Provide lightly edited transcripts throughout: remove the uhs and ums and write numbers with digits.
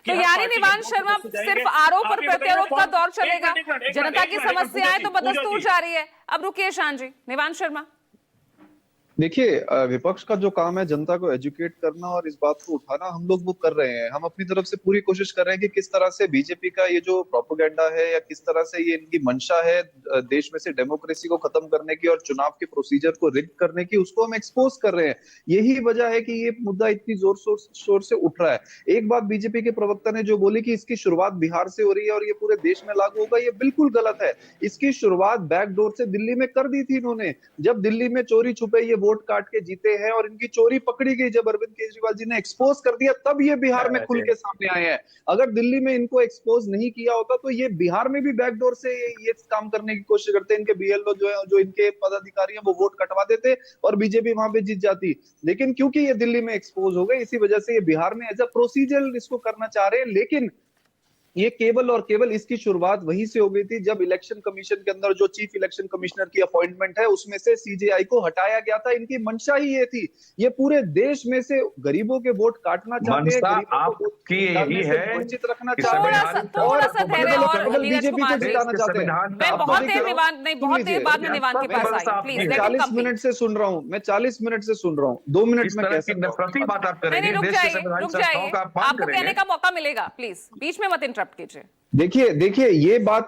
तो यानी निवांश शर्मा सिर्फ आरोप और प्रत्यारोप का दौर चलेगा, जनता की समस्याएं तो बदस्तूर जारी है। अब रुकिए शान जी, निवांश शर्मा। देखिए, विपक्ष का जो काम है जनता को एजुकेट करना और इस बात को उठाना, हम लोग वो कर रहे हैं। हम अपनी तरफ से पूरी कोशिश कर रहे हैं कि किस तरह से बीजेपी का ये जो प्रोपेगेंडा है या किस तरह से ये इनकी मंशा है देश में से डेमोक्रेसी को खत्म करने की और चुनाव के प्रोसीजर को रिग करने की, उसको हम एक्सपोज कर रहे हैं। यही वजह है कि ये मुद्दा इतनी जोर शोर से उठ रहा है। एक बात बीजेपी के प्रवक्ता ने जो बोली कि इसकी शुरुआत बिहार से हो रही है और ये पूरे देश में लागू होगा, ये बिल्कुल गलत है। इसकी शुरुआत बैकडोर से दिल्ली में कर दी थी इन्होंने, जब दिल्ली में चोरी छुपे ये वोट काट के जीते हैं और इनकी चोरी पकड़ी गई, जब अरविंद केजरीवाल जी ने एक्सपोज कर दिया, तब ये बिहार में खुल के सामने आए हैं। अगर दिल्ली में इनको एक्सपोज नहीं किया होता तो ये बिहार में भी बैकडोर से ये काम करने की कोशिश करते हैं। इनके बीएलओ जो है, जो इनके पदाधिकारी हैं, वो वोट कटवा देते और बीजेपी वहां पे जीत जाती। लेकिन क्योंकि ये दिल्ली में एक्सपोज हो गए, इसी वजह से ये बिहार में एज अ प्रोसीजर इसको करना चाह रहे हैं। लेकिन ये केवल और केवल इसकी शुरुआत वहीं से हो गई थी जब इलेक्शन कमीशन के अंदर जो चीफ इलेक्शन कमिश्नर की अपॉइंटमेंट है उसमें से सीजेआई को हटाया गया था। इनकी मंशा ही ये थी, ये पूरे देश में से गरीबों के वोट काटना चाहते हैं, गरीबों को यही है, वंचित रखना थोड़ा चाहते सा धैर्य और बीजेपी को जिताना चाहते हैं। मैं बहुत देर बाद में निवान के पास आई, प्लीज। 40 मिनट से सुन रहा हूँ, मैं 40 मिनट से सुन रहा हूँ, 2 मिनट में कैसे बात आप करेंगे? रुक जाइए, आपको कहने का मौका मिलेगा, प्लीज बीच में मत इंटरप्ट कीजिए। देखिए ये बात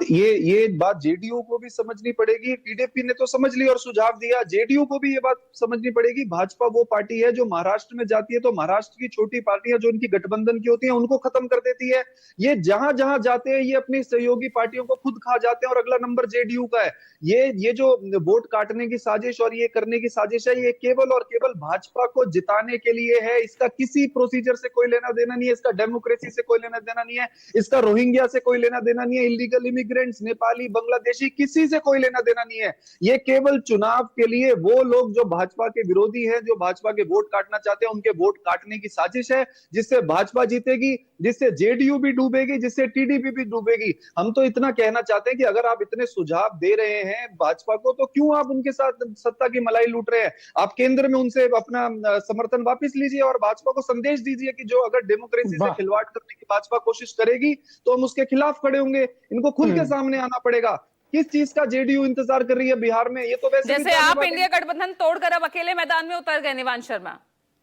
जेडीयू को भी समझनी पड़ेगी। टीडीपी ने तो समझ ली और सुझाव दिया, जेडीयू को भी ये बात समझनी पड़ेगी। भाजपा वो पार्टी है जो महाराष्ट्र में जाती है तो महाराष्ट्र की छोटी पार्टियां जो इनकी गठबंधन की होती हैं उनको खत्म कर देती है। ये जहां जहां जाते हैं ये अपनी सहयोगी पार्टियों को खुद खा जाते हैं और अगला नंबर जेडीयू का है। ये जो वोट काटने की साजिश और ये करने की साजिश है, ये केवल और केवल भाजपा को जिताने के लिए है। इसका किसी प्रोसीजर से कोई लेना देना नहीं है, इसका डेमोक्रेसी से कोई लेना देना नहीं है, इसका रोहिंग्या से कोई लेना देना नहीं है, इलीगल इमिग्रेंट्स, नेपाली, बांग्लादेशी, किसी से कोई लेना देना नहीं है। ये केवल चुनाव के लिए वो लोग जो भाजपा के विरोधी हैं, जो भाजपा के वोट काटना चाहते हैं, उनके वोट काटने की साजिश है, जिससे भाजपा जीतेगी, जिससे जेडीयू भी डूबेगी, जिससे टीडीपी भी डूबेगी। हम तो इतना कहना चाहते हैं कि अगर आप इतने सुझाव दे रहे हैं भाजपा को, तो क्यों आप उनके साथ सत्ता की मलाई लूट रहे हैं? आप केंद्र में उनसे अपना समर्थन वापस लीजिए और भाजपा को संदेश दीजिए कि जो अगर डेमोक्रेसी से खिलवाड़ करने की भाजपा कोशिश करेगी तो हम उसके खिलाफ खड़े होंगे। इनको खुल के सामने आना पड़ेगा। किस चीज का जेडीयू इंतजार कर रही है बिहार में? ये तो वैसे जैसे आप इंडिया गठबंधन तोड़कर अब अकेले मैदान में उतर गए निवांश शर्मा।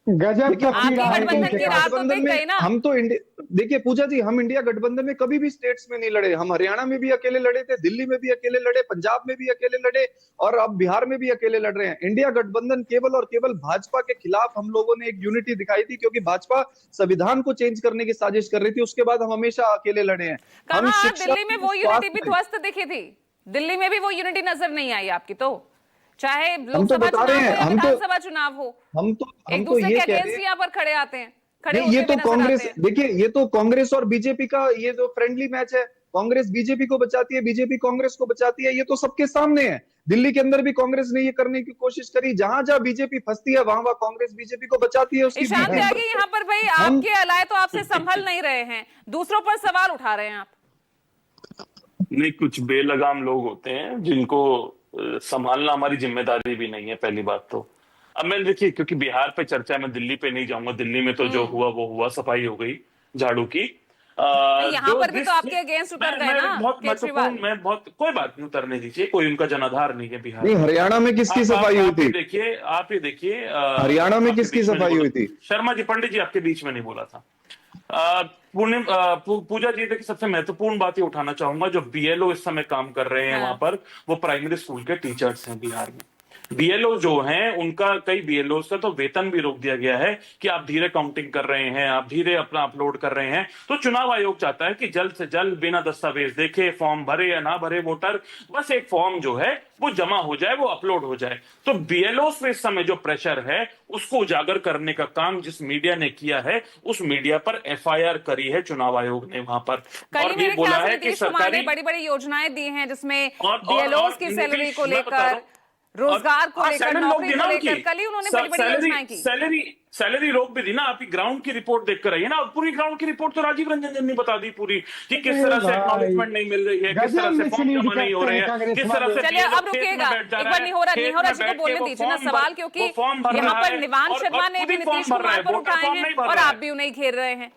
गजब गठबंधन की रात तो दिख गई ना। हम तो देखिए पूजा जी, हम इंडिया गठबंधन में कभी भी स्टेट्स में नहीं लड़े। हम हरियाणा में भी अकेले लड़े थे, दिल्ली में भी अकेले लड़े, पंजाब में भी अकेले लड़े और अब बिहार में भी अकेले लड़ रहे हैं। इंडिया गठबंधन केवल और केवल भाजपा के खिलाफ हम लोगों ने एक यूनिटी दिखाई थी, क्योंकि भाजपा संविधान को चेंज करने की साजिश कर रही थी। उसके बाद हम हमेशा अकेले लड़े हैं। कहां दिल्ली में वो यूनिटी भी ध्वस्त दिखी थी? दिल्ली में भी वो यूनिटी नजर नहीं आई आपकी, तो चाहे लोकसभा चुनाव हो या विधानसभा चुनाव हो, एक दूसरे के अगेंस्ट यहाँ पर खड़े आते हैं, खड़े होते ये तो कांग्रेस, हैं। देखिए ये तो कांग्रेस और बीजेपी का ये जो फ्रेंडली मैच है, कांग्रेस बीजेपी को बचाती है, बीजेपी कांग्रेस को बचाती है, ये तो सबके सामने है। दिल्ली के अंदर भी कांग्रेस ने ये करने की कोशिश करी, जहां जहां बीजेपी फंसती है वहां कांग्रेस बीजेपी को बचाती है। उसकी ईशान त्यागी यहाँ पर भाई आपके अलाए तो आपसे संभल नहीं रहे हैं, दूसरों पर सवाल उठा रहे हैं आप। नहीं, कुछ बेलगाम लोग होते हैं जिनको संभालना हमारी जिम्मेदारी भी नहीं है, पहली बात तो। अब मैं देखिए, क्योंकि बिहार पे चर्चा, मैं दिल्ली पे नहीं जाऊंगा। दिल्ली में तो जो हुआ वो हुआ, सफाई हो गई झाड़ू की। यहाँ पर भी तो आपके अगेंस्ट उतर गए ना केजरीवाल। मैं बहुत, कोई बात नहीं, उतरने दीजिए, कोई उनका जनाधार नहीं है बिहार में। हरियाणा में किसकी सफाई हुई थी? देखिए, आप ये देखिए, हरियाणा में किसकी सफाई हुई थी? शर्मा जी, पंडित जी आपके बीच में नहीं बोला था। पूजा जी, देखिए सबसे महत्वपूर्ण बात ये उठाना चाहूंगा, जो बीएलओ इस समय काम कर रहे हैं वहां पर, वो प्राइमरी स्कूल के टीचर्स हैं बिहार में। बीएलओ जो हैं, उनका कई बीएलओ का तो वेतन भी रोक दिया गया है कि आप धीरे काउंटिंग कर रहे हैं, आप धीरे अपना अपलोड कर रहे हैं। तो चुनाव आयोग चाहता है कि जल्द से जल्द बिना दस्तावेज देखे, फॉर्म भरे या ना भरे वोटर, बस एक फॉर्म जो है वो जमा हो जाए, वो अपलोड हो जाए। तो बीएलओ पे इस समय जो प्रेशर है उसको उजागर करने का काम जिस मीडिया ने किया है, उस मीडिया पर एफआईआर करी है चुनाव आयोग ने वहां पर, और ये बोला है कि सरकारी बड़ी बड़ी योजनाएं दी हैं जिसमें बीएलओ की सैलरी को लेकर, रोजगार को लेकर, नौकरी को लेकर, कल ही उन्होंने बड़ी बड़ी योजनाएं की। सैलरी रोक भी दी ना। आप ग्राउंड की रिपोर्ट देख कर आइए ना, पूरी ग्राउंड की रिपोर्ट तो राजीव रंजन ने बता दी पूरी, कि किस तरह से एक्नॉलेजमेंट नहीं मिल रही है, किस तरह से फॉर्म जमा नहीं हो रहे हैं, किस तरह से। चलिए अब रुकिएगा, एक बार नहीं हो रहा जी को बोलने दीजिए ना सवाल, क्योंकि यहाँ पर निवांश शर्मा ने भी नीतीश कुमार पर उठाए हैं और आप भी उन्हें घेर रहे हैं।